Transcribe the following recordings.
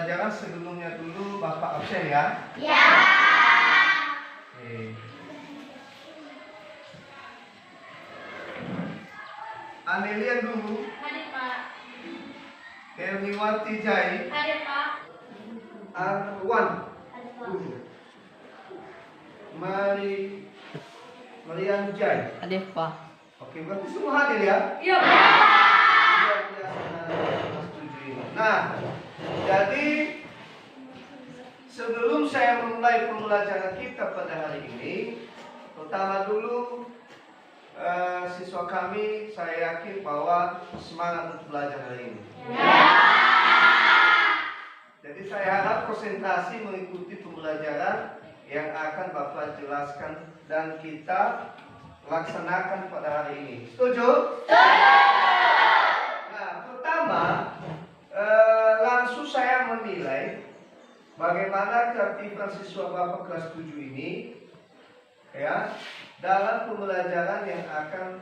pembelajaran sebelumnya dulu Bapak absen ya? Ya. Oke. Amelia dulu. Hadir Pak. Erniwati Jai. Hadir Pak. Arwan. Hadir Pak. Dulu. Marian Jai. Hadir Pak. Oke, berarti semua hadir ya? Iya Pak. Nah, jadi sebelum saya memulai pembelajaran kita pada hari ini, pertama dulu siswa kami saya yakin bahwa semangat untuk belajar hari ini. Jadi saya harap konsentrasi mengikuti pembelajaran yang akan Bapak jelaskan dan kita laksanakan pada hari ini. Setuju? Nah, pertama langsung saya menilai bagaimana keaktifan siswa Bapak kelas 7 ini ya dalam pembelajaran yang akan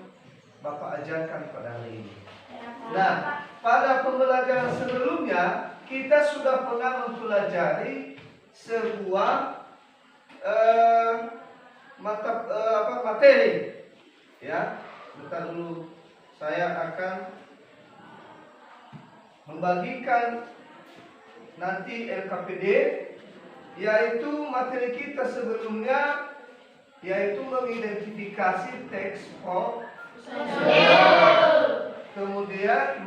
Bapak ajarkan pada hari ini. Nah, pada pembelajaran sebelumnya kita sudah pernah mempelajari sebuah materi ya. Bentar dulu, saya akan membagikan nanti LKPD, yaitu materi kita sebelumnya yaitu mengidentifikasi teks prosedur, kemudian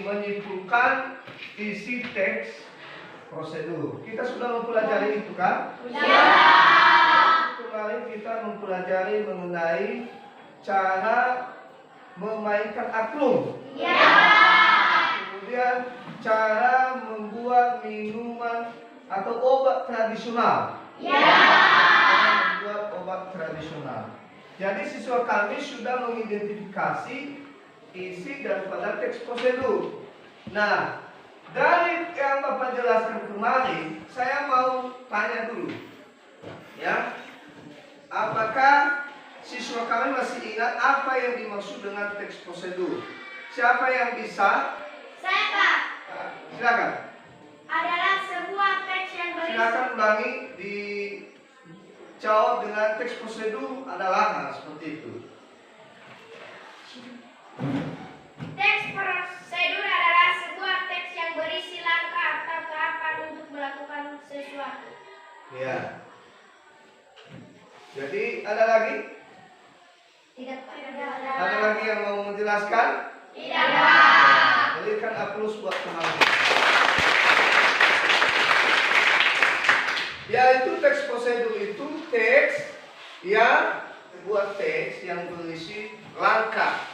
menyimpulkan isi teks prosedur. Kita sudah mempelajari itu kan? Ya. Kemarin kita mempelajari mengenai cara memainkan angklung. Ya. Kemudian cara membuat minuman atau obat tradisional. Ya. Membuat obat tradisional. Jadi siswa kami sudah mengidentifikasi isi daripada teks prosedur. Nah, dari yang Bapak jelaskan kemarin, saya mau tanya dulu, ya, apakah siswa kami masih ingat apa yang dimaksud dengan teks prosedur? Siapa yang bisa? Saya Pak. Silakan. Adalah sebuah teks yang berisi. Silakan ulangi, dijawab dengan teks prosedur adalah seperti itu. Teks prosedur adalah sebuah teks yang berisi langkah atau tahapan untuk melakukan sesuatu. Ya. Jadi ada lagi? Tidak Pak. Ada lagi yang mau menjelaskan? Tidak Pak. Berikan aplaus buat teman-teman. Yaitu teks prosedur itu teks yang sebuah teks yang berisi langkah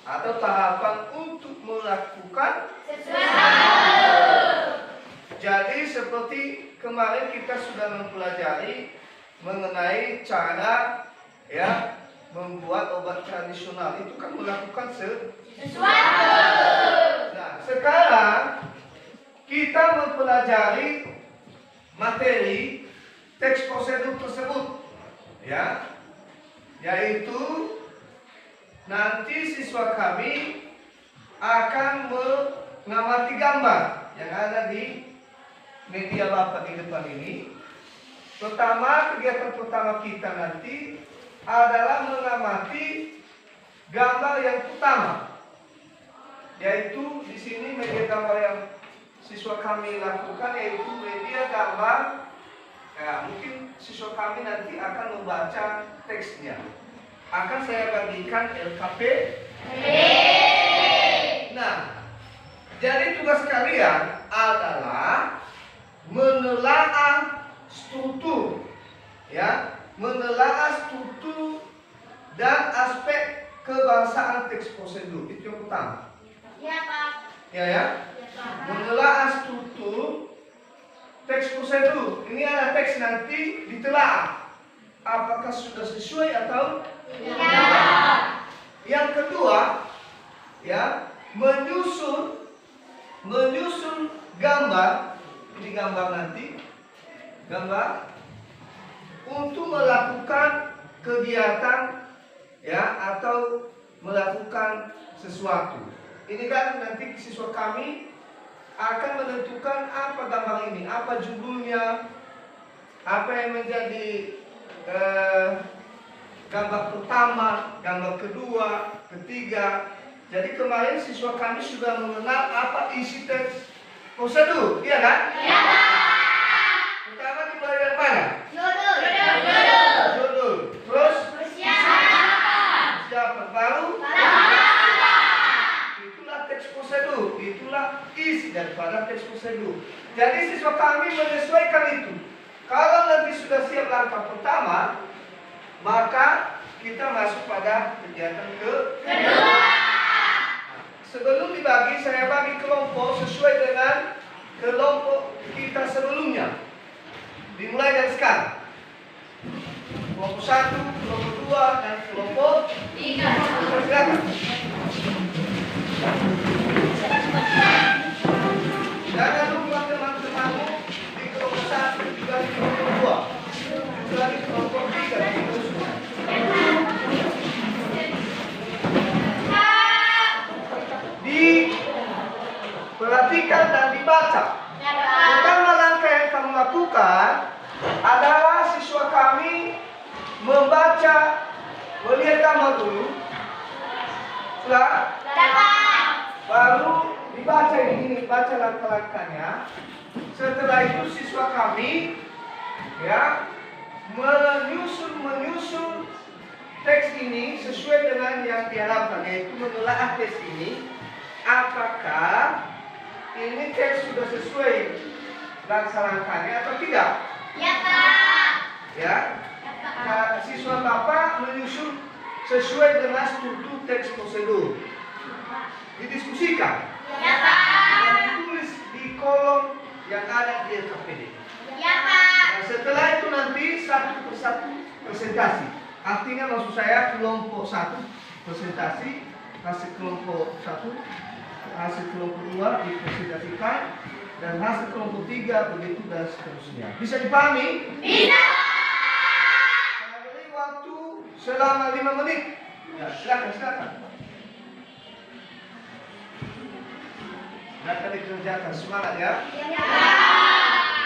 atau tahapan untuk melakukan sesuatu. Jadi seperti kemarin kita sudah mempelajari mengenai cara ya membuat obat tradisional, itu kan melakukan sesuatu. Nah, sekarang kita mempelajari materi teks prosedur tersebut ya, yaitu nanti siswa kami akan mengamati gambar yang ada di media Bapak di depan ini. Pertama, kegiatan pertama kita nanti adalah mengamati gambar yang pertama, yaitu di sini media gambar yang siswa kami lakukan yaitu media gambar. Ya, mungkin siswa kami nanti akan membaca teksnya. Akan saya bagikan LKP. Nah, jadi tugas kalian adalah menelaah struktur, ya, menelaah struktur dan aspek kebangsaan teks prosedur. Itu yang pertama. Ya Pak. Ya ya. Menelaah struktur teks prosedur. Ini ada teks nanti ditelaah. Apakah sudah sesuai atau tidak? Yang kedua, ya, menyusun gambar. Ini gambar nanti, gambar untuk melakukan kegiatan, ya, atau melakukan sesuatu. Ini kan nanti siswa kami akan menentukan apa gambar ini, apa judulnya, apa yang menjadi gambar pertama, gambar kedua, ketiga. Jadi kemarin siswa kami sudah mengenal apa isi teks prosedur, iya kan? Iya. Pertama dimulai dari mana? Judul. Judul. Terus Persiapan. baru. Lama. Itulah teks prosedur, itulah isi daripada teks prosedur. Jadi siswa kami menyesuaikan itu. Kalau nanti sudah siap langkah pertama, maka kita masuk pada kegiatan kedua. Sebelum dibagi, saya bagi kelompok sesuai dengan kelompok kita sebelumnya. Dimulai dari sekarang. Kelompok 1, kelompok 2, dan kelompok 3. Silakan. Jangan lupa teman-temanmu di kelompok 1 juga di kelompok 2. Juga di kelompok 3 diteruskan. Diperhatikan dan dibaca. Pertama langkah yang kamu lakukan adalah siswa kami membaca, melihat gambar dulu. Setelah baru dibaca ini, baca langkah-langkahnya. Setelah itu siswa kami ya menyusun teks ini sesuai dengan yang diharapkan, yaitu menelaah teks ini. Apakah ini teks sudah sesuai langkah-langkahnya atau tidak? Ya, Pak. Ya. Nah, siswa Bapak menyusun sesuai dengan struktur teks prosedur. Didiskusikan. Ya, Pak. Dan ditulis di kolom yang ada di LKPD. Ya, Pak. Nah, setelah itu nanti satu persatu presentasi. Artinya maksud saya kelompok 1 presentasi, hasil kelompok 1, hasil kelompok 2 dipresentasikan, dan hasil kelompok 3 begitu dan seterusnya. Bisa dipahami? Bisa. Saya beri waktu selama 5 menit. Ya, silakan. Silakan dikerjakan, semangat ya. Ya, Pak.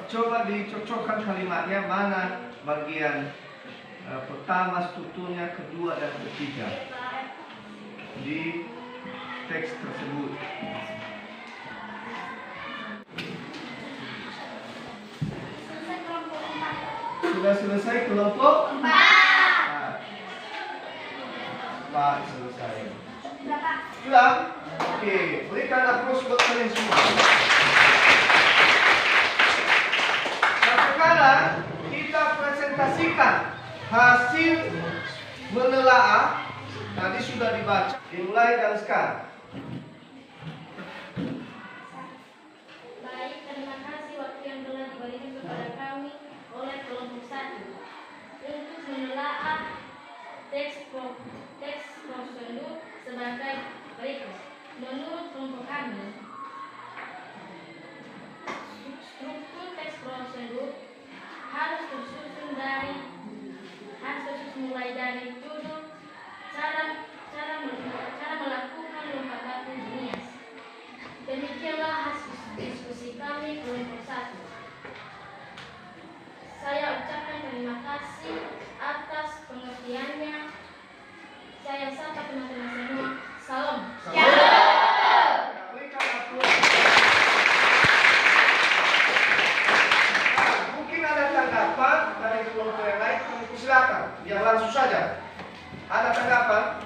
Coba dicocokkan kalimatnya, mana bagian pertama strukturnya, kedua dan ketiga di teks tersebut. Selesai kelompok 4. Sudah selesai kelompok 4. 4 selesai. Sudah, Pak. Sudah? Oke, berikan aplaus buat kalian semua. Nah, sekarang kita presentasikan hasil menelaah. Tadi sudah dibaca. Dimulai dari sekarang. Baik, terima kasih waktu yang telah diberikan kepada kami oleh kelompok 1 untuk menelaah teks prosedur sebagai berikut. Menurut kelompok kami, struktur teks prosedur harus mulai dari judul, cara melakukan lompatan jenius. Demikianlah hasil diskusi kami kelompok 1. Saya ucapkan terima kasih atas pengertiannya. Saya sapa teman-teman semua. Salam. Berikan aplaus. Nah, mungkin ada tanggapan dari kelompok yang lain, silakan. Biar langsung saja. Ada tanggapan?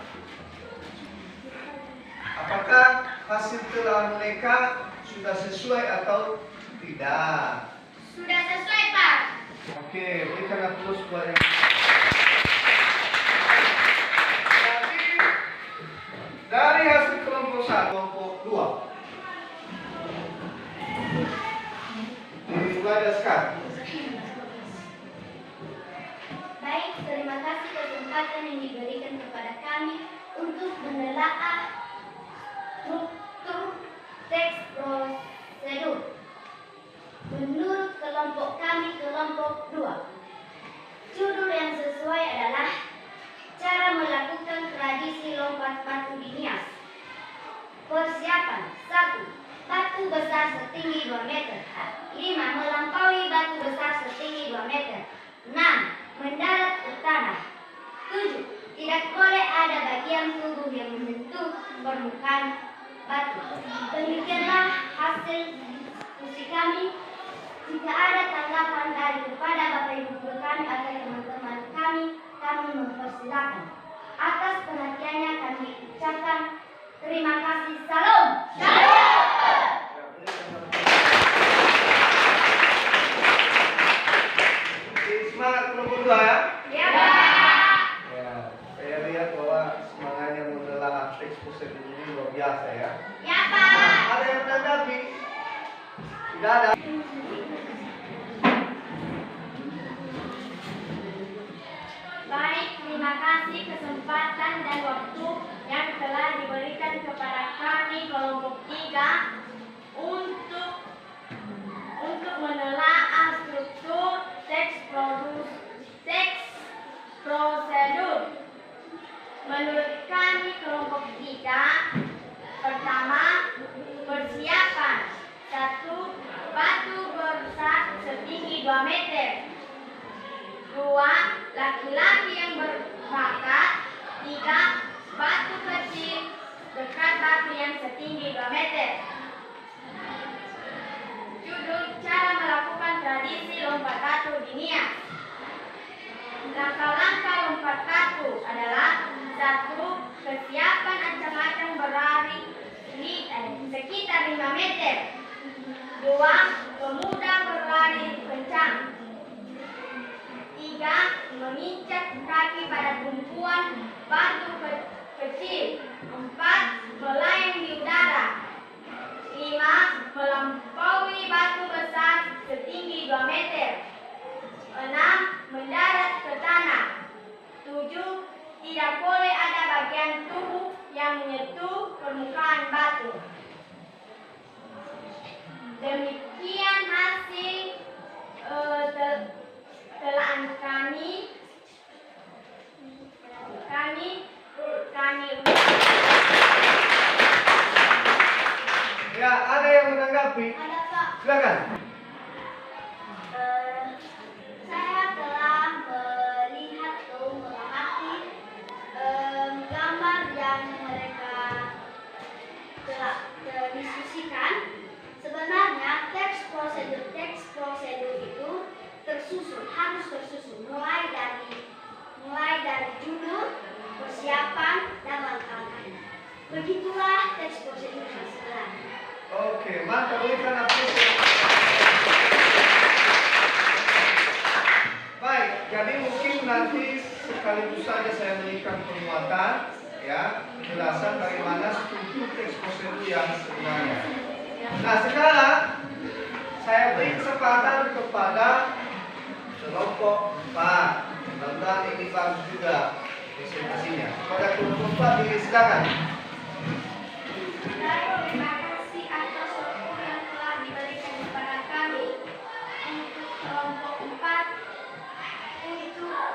Apakah hasil telah mereka sudah sesuai atau tidak? Sudah sesuai, Pak. Oke, berikan aplaus buat yang. Jadi, dari hasil kelompok 1, kelompok 2. Dimulai dari sekarang. Baik, terima kasih kesempatan yang diberikan kepada kami untuk menelaah struktur teks prosedur. Menurut kelompok kami, kelompok 2, judul yang sesuai adalah cara melakukan tradisi lompat batu di Nias. Persiapan: 1. Batu besar setinggi 2 meter. 5. Melampaui batu besar setinggi 2 meter. 6. Mendarat ke tanah. 7. Tidak boleh ada bagian tubuh yang menyentuh permukaan batu. Demikianlah hasil diskusi kami. Jika ada tanggapan dari kepada Bapak Ibu guru kami atau teman-teman kami mempersilakan. Atas perhatiannya kami ucapkan terima kasih. Salam. Semangat kelompok 2 ya. Ya, Pak. Ya, saya lihat bahwa semangatnya menelaah teks prosedur ini luar biasa ya. Ya, Pak. Ada yang menanggapi? Tidak ada. Baik, terima kasih kesempatan dan waktu yang telah diberikan kepada kami kelompok 3 untuk menelaah struktur teks prosedur. Menurut kami kelompok 3, pertama, persiapan. 1. Batu besar setinggi 2 meter. 2. Laki-laki yang berbakat. 3. Batu kecil dekat batu yang setinggi 2 meter. Judul cara melakukan tradisi lompat batu di Nias. Langkah-langkah lompat batu adalah: 1. Kesiapan ancang-ancang berlari sekitar 5 meter. 2. Pemuda berlari kencang. 3. Menginjak kaki pada tumpuan batu kecil. 4. Melayang di udara. 5. Melampaui batu besar setinggi 2 meter. 6. Mendarat ke tanah. 7. Tidak boleh ada bagian tubuh yang menyentuh permukaan batu. Demikian hasil telahan kami. Ya, ada yang menanggapi? Ada, Pak. Silakan. Saya telah melihat atau mengamati gambar yang mereka telah diskusikan. Sebenarnya teks prosedur itu harus tersusun mulai dari judul, persiapan, dan langkah-langkahnya. Begitulah teks prosedur yang sebenarnya. Oke, mantap, berikan apresiasi. Baik, jadi mungkin nanti sekaligus saja saya berikan penguatan, ya, penjelasan bagaimana struktur teks prosedur yang sebenarnya. Nah, sekarang saya beri kesempatan kepada kelompok 4. Mudah-mudahan ini bagus juga presentasinya. Kepada kelompok 4, silakan. Terima kasih atas waktu yang telah diberikan kepada kami untuk kelompok 4 untuk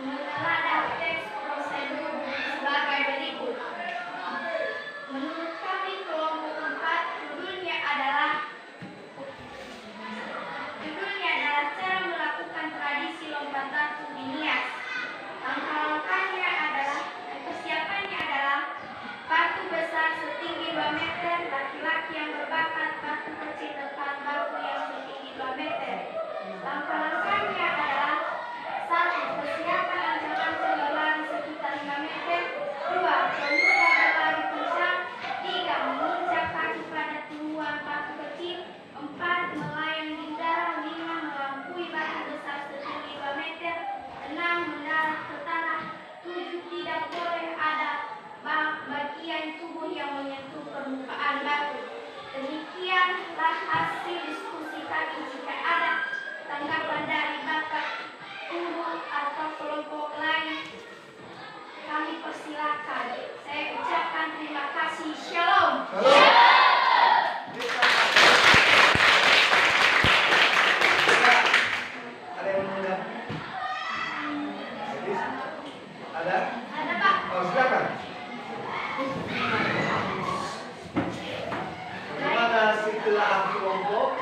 menelaah teks prosedur sebagai berikut. Menurut kami kelompok 4 judulnya adalah cara melakukan tradisi lompat batu di Nias. Langkah-langkahnya adalah persiapannya adalah kelompok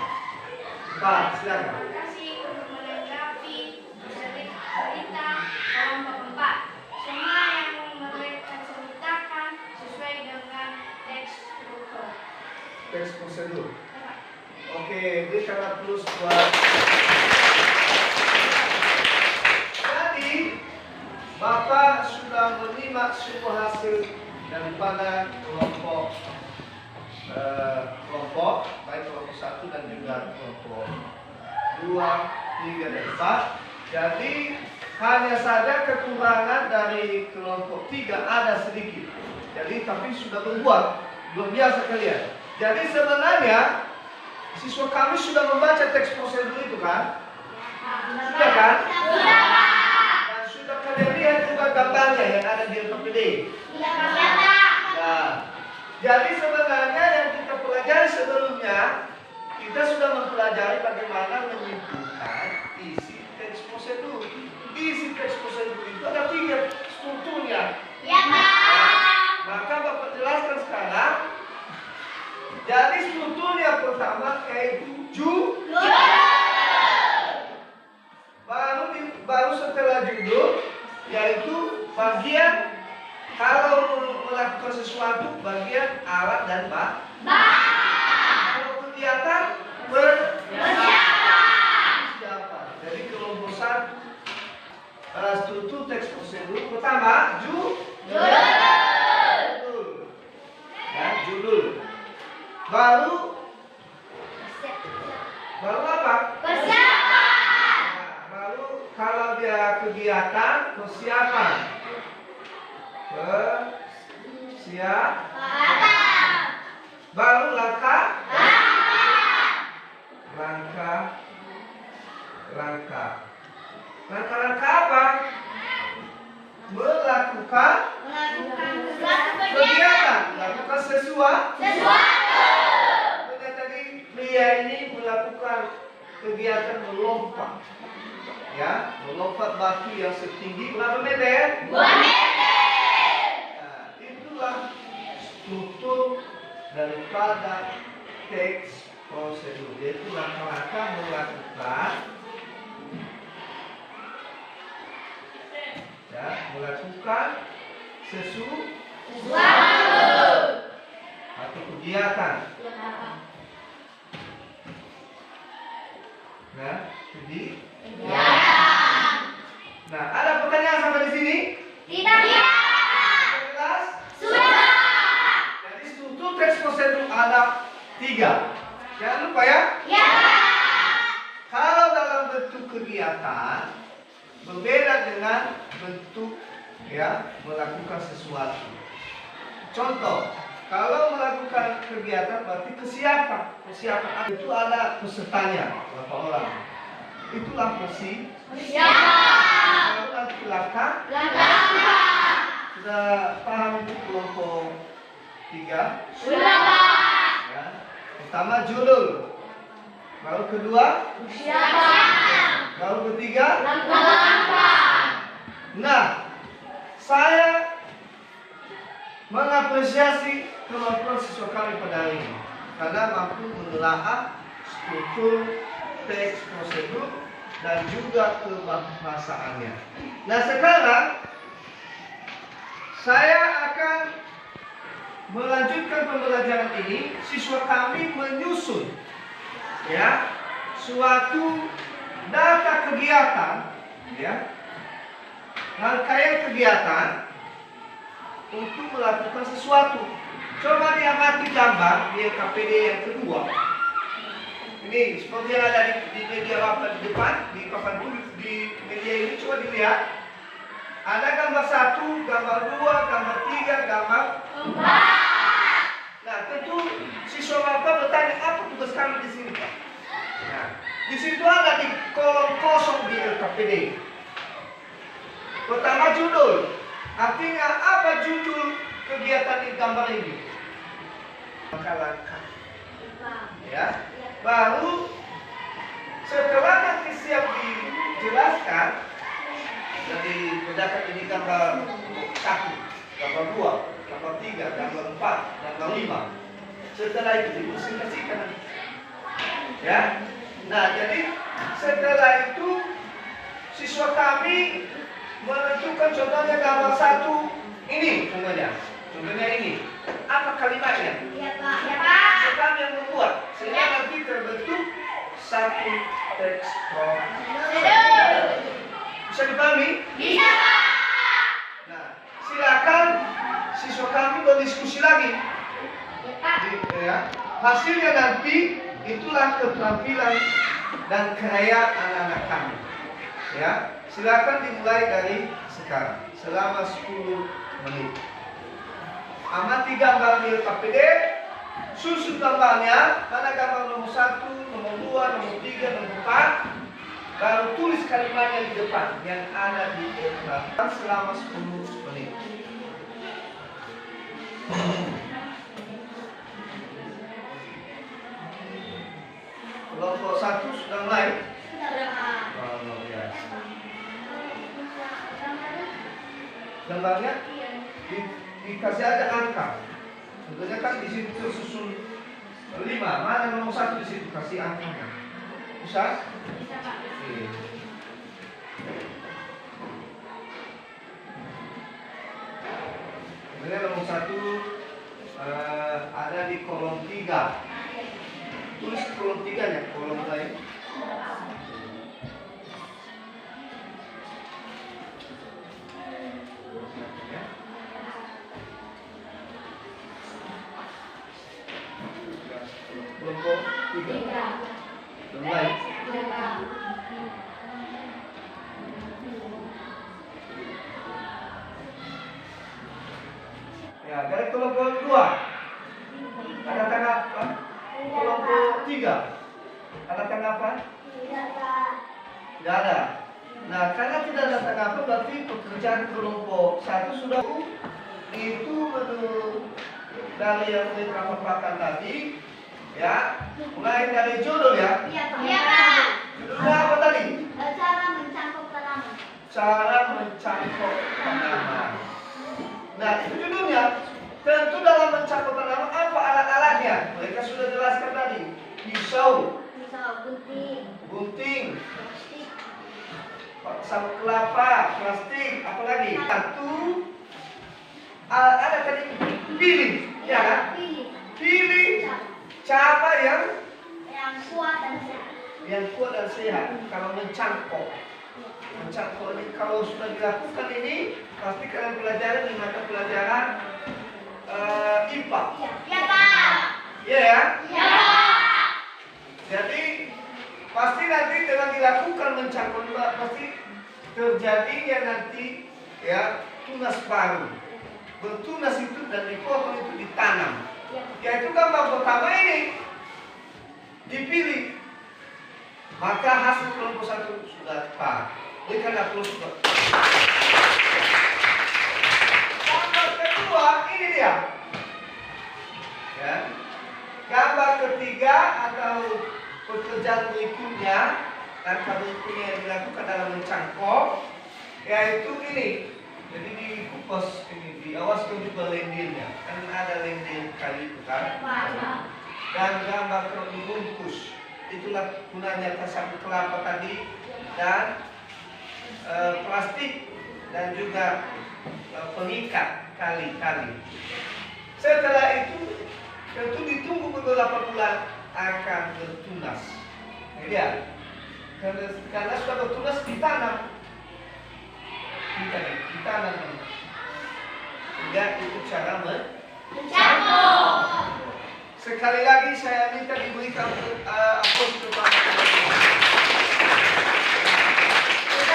4. Silakan. Terima kasih untuk menanggapi cerita kelompok 4. Semua yang mereka ceritakan sesuai dengan teks struktur. Teks prosedur. Oke, berikanlah plus buat. Jadi, Bapak sudah menyimak semua hasil daripada kelompok baik kelompok 1 dan juga kelompok 2, 3, dan 4. Jadi hanya saja kekurangan dari kelompok 3 ada sedikit. Jadi tapi sudah berbuat luar biasa kalian. Jadi sebenarnya siswa kami sudah membaca teks prosedur itu kan? Sudah kan? Dan sudah kalian lihat juga gambarnya yang ada di LKPD. Nah, jadi sebenarnya yang kita pelajari sebelumnya, kita sudah mempelajari bagaimana menyimpulkan isi teks prosedur. Isi teks prosedur itu ada 3 strukturnya. Maka Bapak jelaskan sekarang. Jadi strukturnya pertama yaitu judul. Baru setelah judul yaitu bagian kalau melakukan sesuatu bagian alat dan kalau kegiatan persiapan. Jadi kelompok 1 struktur teks prosedur pertama judul. Ya, judul. Baru apa? Persiapan. Nah, baru kalau dia kegiatan persiapan. Baru langkah. Langkah apa? Melakukan kegiatan, melakukan sesuatu. Kita tadi pria ini melakukan kegiatan melompat, ya, melompat batu yang setinggi berapa meter? 2 meter. Nah, itulah struktur daripada teks prosedur, yaitu langkah-langkah melakukan, ya, melakukan sesuatu atau kegiatan. Nah, jadi. Nah, ada pertanyaan sampai di sini? Tidak. Jelas? Sudah. Jadi struktur teks prosedur ada 3. Jangan lupa ya. Ya. Kalau dalam bentuk kegiatan berbeda dengan bentuk, ya, melakukan sesuatu. Contoh, kalau melakukan kegiatan berarti kesiapan. Persiapan itu ada pesertanya berapa orang. Itulah persiapan. Kalau nanti langkah. Sudah paham itu kelompok 3? Sudah, Pak. Ya. Pertama judul. Baru kedua. Persiapan. Baru ketiga. Langkah. Nah, saya mengapresiasi kemampuan siswa kami pada hari ini karena mampu menelaah struktur teks prosedur dan juga kebahasaannya. Nah, sekarang saya akan melanjutkan pembelajaran ini. Siswa kami menyusun, ya, suatu data kegiatan, ya, rangkaian kegiatan untuk melakukan sesuatu. Coba diamati gambar di LKPD yang kedua. Ini seperti yang ada di media Bapak di depan, di papan tulis di media ini, coba dilihat. Ada gambar 1, gambar 2, gambar 3, gambar 4. Nah, tentu siswa Bapak bertanya, apa tugas kami di sini, Pak? Nah, di situ ada di kolom kosong di LKPD. Pertama judul. Artinya apa judul kegiatan di gambar ini? Langkah-langkah. Ya. Baru setelah nanti siap dijelaskan, jadi bedakan ini gambar 1, gambar 2, gambar 3, gambar 4, gambar 5. Setelah itu dipresentasikan Ya. Nah, jadi setelah itu siswa kami menentukan contohnya gambar satu ini contohnya. Contohnya ini. Apa kalimatnya? Ya Pak. Ya Pak. Siswa kami yang membuat sehingga nanti terbentuk satu teks Bisa dipahami? Bisa Pak. Nah, silakan siswa kami berdiskusi lagi. Ya Pak. Ya. Hasilnya nanti itulah keterampilan dan karya anak-anak kami. Ya, silakan dimulai dari sekarang selama 10 menit. Amati gambar di KPD, susun gambarnya, mana gambar nomor 1, nomor 2, nomor 3, nomor 4, baru tulis kalimatnya di depan yang ada di ekran selama 10 menit. Kelompok 1 sudah mulai. Sudah Pak. Oh, luar biasa. Gambarnya dikasih aja angka. Tentunya kan di situ tersusun 5. Mana nomor 1 di situ kasih angkanya. Bisa? Bisa Pak. Oke. Kemudian nomor 1 ada di kolom 3. Tulis kolom 3-nya, kolom lain. Ya. Kelompok 3. Mulai. Ya, dari kelompok 2. Ada tanggapan? Kelompok 3. Ada tanggapan? Tidak Pak. Tidak ada. Nah, karena tidak ada tanggapan berarti pekerjaan kelompok 1 sudah itu menurut dari yang mereka paparkan tadi, ya, mulai dari judul ya. Iya Pak. Iya Pak. Judulnya apa tadi? Cara mencangkok tanaman. Cara mencangkok tanaman. Nah, itu judulnya. Tentu dalam mencangkok tanaman apa alat-alatnya? Mereka sudah jelaskan tadi. Pisau, Misal gunting, sabuk kelapa, plastik, apalagi? Satu, ada tadi pilih, ya kan? Pilih cara yang kuat dan sehat. kuat dan sehat. Kalau mencangkok ini kalau sudah dilakukan ini pasti kalian pelajari di mata pelajaran IPA. Iya Pak. Iya ya. Iya Pak. Jadi pasti nanti dengan dilakukan mencangkok pasti terjadinya nanti ya tunas baru. Bertunas itu dan dipotong itu ditanam. Yaitu gambar pertama ini dipilih. Maka hasil kelompok 1 sudah tepat. Berikan aplaus. Gambar kedua ini dia. Ya. Gambar ketiga atau pekerjaan berikutnya, langkah berikutnya yang dilakukan dalam mencangkok, yaitu ini. Jadi dikupas ini, diawaskan juga lendirnya. Kan ada lendir kayu itu kan. Dan gambar membungkus. Itulah gunanya sabuk kelapa tadi dan plastik dan juga pengikat tali-tali. Setelah itu tentu ditunggu beberapa bulan akan bertunas. Ini dia. Karena sudah bertunas ditanam. Ditanam. Sehingga itu cara Mencangkok. Sekali lagi saya minta diberikan aplaus kepada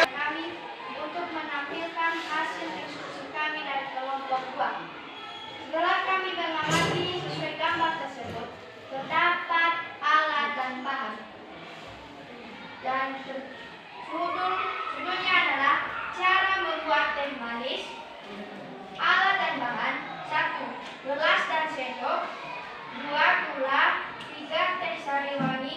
Kami untuk menampilkan hasil diskusi kami dari kelompok 2. Setelah kami mengamati sesuai gambar tersebut, terdapat alat dan bahan. Dan judulnya adalah cara membuat teh manis. Alat dan bahan: 1. Gelas dan sendok, 2. Gula, 3. Teh sari wangi,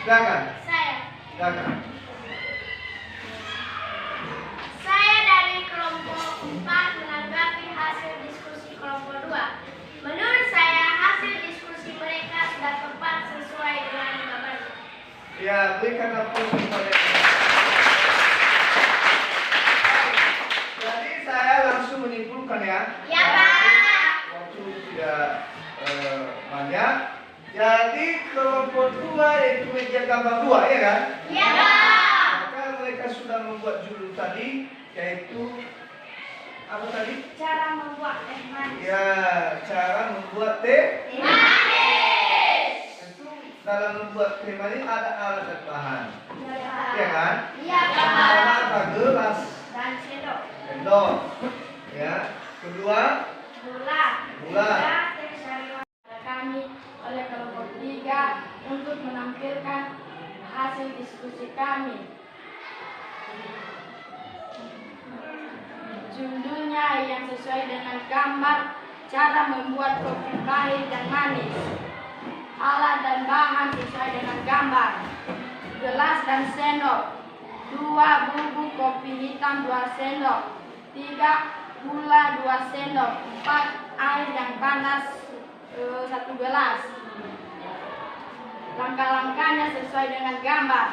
Silakan. Saya. Silakan. Saya dari kelompok 4 menanggapi hasil diskusi kelompok 2. Menurut saya hasil diskusi mereka sudah tepat sesuai dengan gambar. Ya, berikan aplaus kepada Jadi saya langsung menyimpulkan ya. Ya, Pak. Waktu tidak banyak. Jadi kelompok 2 yaitu meja gambar 2 ya kan? Ya, Pak. Maka mereka sudah membuat judul tadi yaitu apa tadi? Cara membuat teh manis. Ya, cara membuat teh. Manis. Tentu dalam membuat teh manis ada alat dan bahan. Ya, Pak. Ya kan? Iya, Pak. Pertama ada gelas, Dan sendok. sendok. Ya. Kedua, Gula. Gula. Teh sari. Kami oleh kelompok 3 untuk menampilkan hasil diskusi kami. Judulnya yang sesuai dengan gambar, cara membuat kopi pahit dan manis. Alat dan bahan sesuai dengan gambar. Gelas dan sendok. 2 bubuk kopi hitam 2 sendok. 3 gula 2 sendok. 4 air yang panas 1 gelas. Langkah-langkahnya sesuai dengan gambar.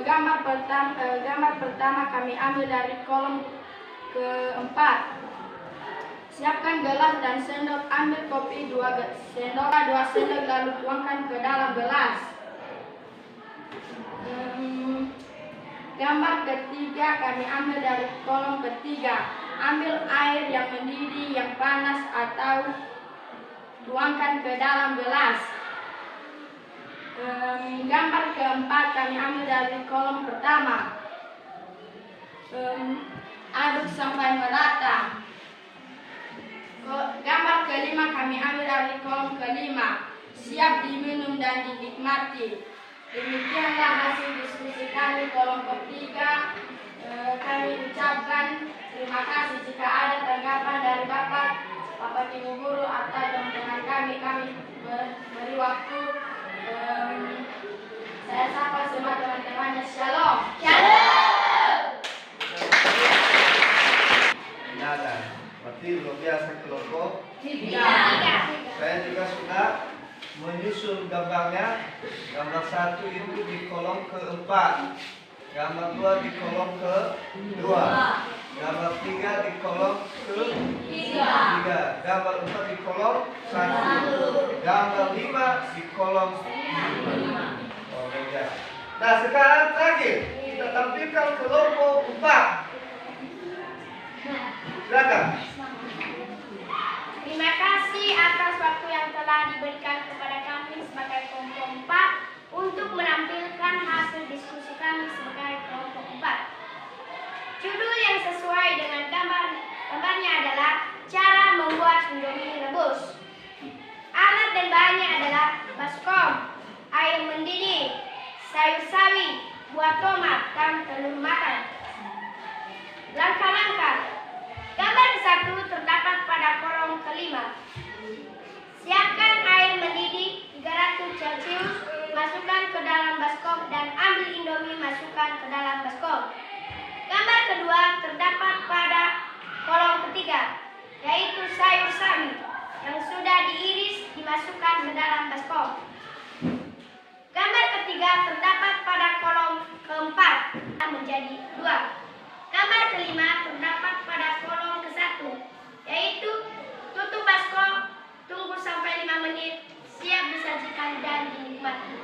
Gambar pertama kami ambil dari kolom keempat. Siapkan gelas dan sendok. Ambil kopi 2 sendok lalu tuangkan ke dalam gelas. Gambar ketiga kami ambil dari kolom ketiga. Ambil air yang mendidih yang panas atau tuangkan ke dalam gelas. Gambar keempat kami ambil dari kolom pertama. Aduk sampai merata. Gambar kelima kami ambil dari kolom kelima. Siap diminum dan dinikmati. Demikianlah hasil diskusi kami kelompok 3. Kami ucapkan terima kasih jika ada tanggapan dari Bapak Ibu Guru atau teman-teman kami beri waktu. Saya sapa semua teman-temannya. Shalom. Ini ada. Berarti luar biasa kelompok. 3. Saya juga sudah menyusun gambarnya. Gambar 1 itu di kolom keempat. Gambar 2 di kolom ke-2. Gambar 3 di kolom ke-3. Gambar 4 di kolom 1. Gambar 5 di kolom 5. Oh, ya. Nah, sekarang terakhir kita tampilkan kelompok 4. Silakan. Terima kasih atas waktu yang telah diberikan kepada kami sebagai kelompok 4 untuk menampilkan hasil diskusi kami sebagai kelompok 4. Judul yang sesuai dengan gambarnya adalah cara membuat indomie rebus. Alat dan bahannya adalah baskom, air mendidih, sayur sawi, buah tomat, dan telur matang. Langkah-langkah. Gambar ke-1 terdapat pada kolom kelima. Siapkan air mendidih 300 Celcius, masukkan ke dalam baskom dan ambil indomie masukkan ke dalam baskom. Gambar kedua terdapat pada kolom ketiga, yaitu sayur sawi yang sudah diiris dimasukkan ke dalam baskom. Gambar ketiga terdapat pada kolom keempat menjadi 2. Gambar kelima terdapat pada kolom ke-1, yaitu tutup baskom, tunggu sampai 5 menit, siap disajikan dan dinikmati.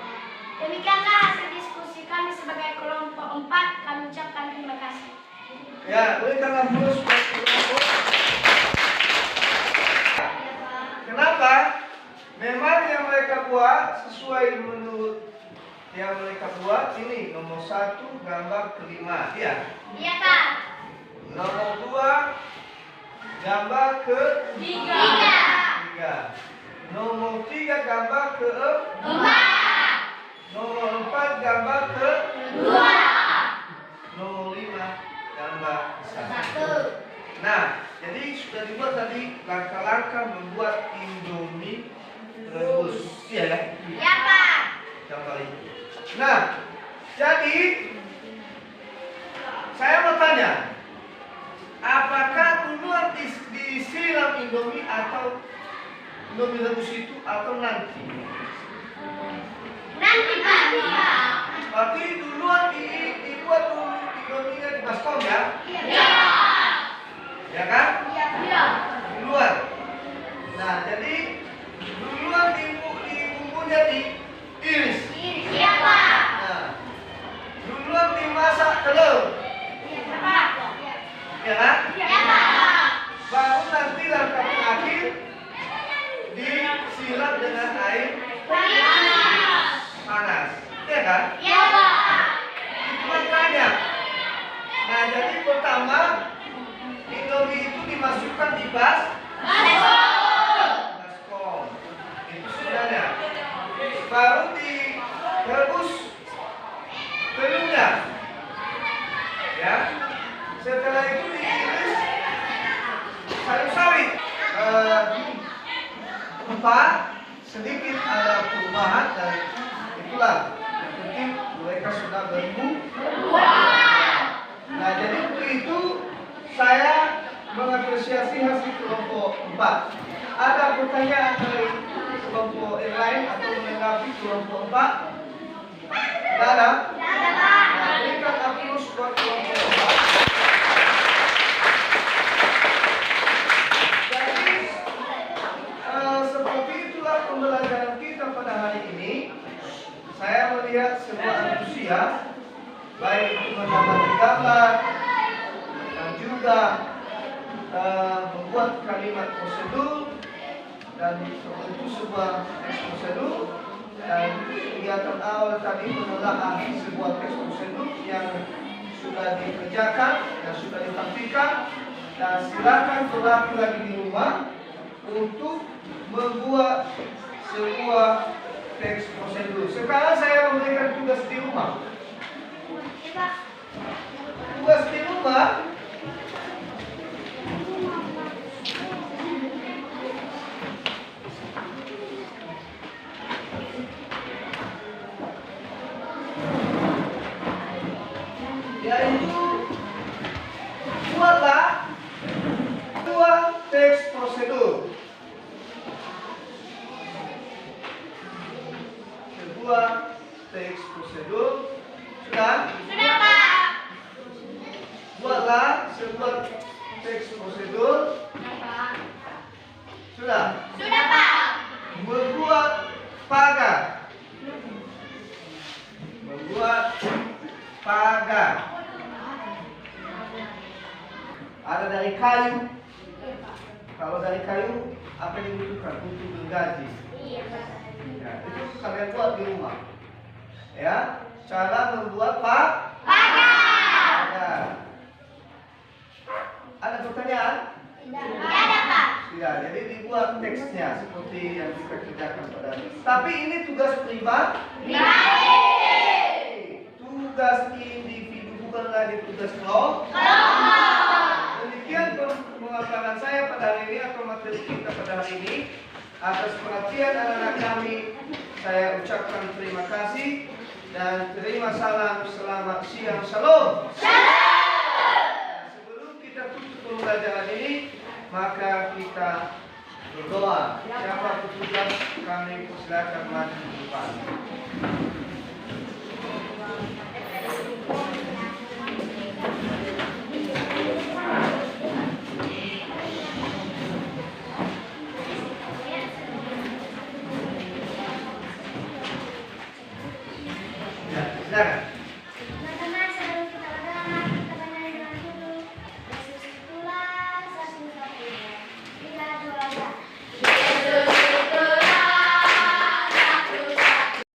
Demikianlah hasil diskusi kami sebagai kelompok 4. Kami ucapkan terima kasih. Ya, berikan aplaus buat kelompok. Kenapa? Memang yang mereka buat sesuai menurut yang mereka buat ini nomor 1 gambar kelima, ya. Iya, Pak. Nomor 2 gambar ke-3. Nomor 3 gambar ke-4. Nomor 4 gambar ke-2. Nomor 5 gambar ke-1. Nah, jadi sudah dibuat tadi langkah-langkah membuat indomie rebus. Iya ya? Iya, Pak. Gambar ini. Nah, jadi saya mau tanya, apakah duluan disiram Indomie atau Indomie rebus itu atau nanti? Nanti Pak. Berarti duluan dibuat dulu Indomie-nya di baskom ya? Iya. Ya kan? Iya. Duluan. Nah, jadi duluan bumbunya diiris. Iya Pak. Nah, duluan dimasak telur. Iya Pak. Ya kan? Iya Pak. Baru nanti langkah terakhir disiram dengan air panas. Ya kan? Iya Pak. Itu makanya. Nah, jadi pertama Indomie itu dimasukkan di baskom. Itu sebenarnya. Baru direbus telurnya. Ya. Setelah itu diiris sayur sawit. Sedikit ada perubahan dari itulah. Yang penting mereka sudah berbuah. Nah, jadi untuk itu saya mengapresiasi hasil kelompok 4. Ada pertanyaan dari kelompok yang lain atau menanggapi kelompok 4? Tidak ada? Nah, berikan aplaus buat kelompok 4. Jadi, seperti itulah pembelajaran kita pada hari ini. Saya melihat sebuah antusias, baik itu mengamati gambar dan juga membuat kalimat prosedur dan itu sebuah teks prosedur, dan kegiatan awal tadi menelaah sebuah teks prosedur yang sudah dikerjakan dan sudah ditampilkan, dan silakan berlatih lagi di rumah untuk membuat sebuah teks prosedur. Sekarang saya memberikan tugas di rumah. Tugas di rumah yaitu buatlah dua teks prosedur. Sebuah teks prosedur. Sudah? Sudah Pak. Buatlah sebuah teks prosedur. Sudah? Sudah Pak. Membuat pagar. Membuat pagar. Ada dari kayu. Kalau dari kayu, apa yang dibutuhkan untuk gergaji? Iya Pak. Ya, itu kalian buat di rumah. Ya, cara membuat pagar. Ada pertanyaan? Tidak ada Pak. Tidak. Jadi dibuat teksnya seperti yang kita kerjakan pada hari. Tapi ini tugas pribadi. Tugas individu, bukan lagi tugas kelompok. Demikian pemaparan saya pada hari ini atau materi kita pada hari ini. Atas perhatian anak-anak kami, saya ucapkan terima kasih dan terima salam. Selamat siang, shalom. Sebelum kita tutup pembelajaran ini, maka kita berdoa. Siapa petugas, kami persilakan maju ke depan. Ya, silakan.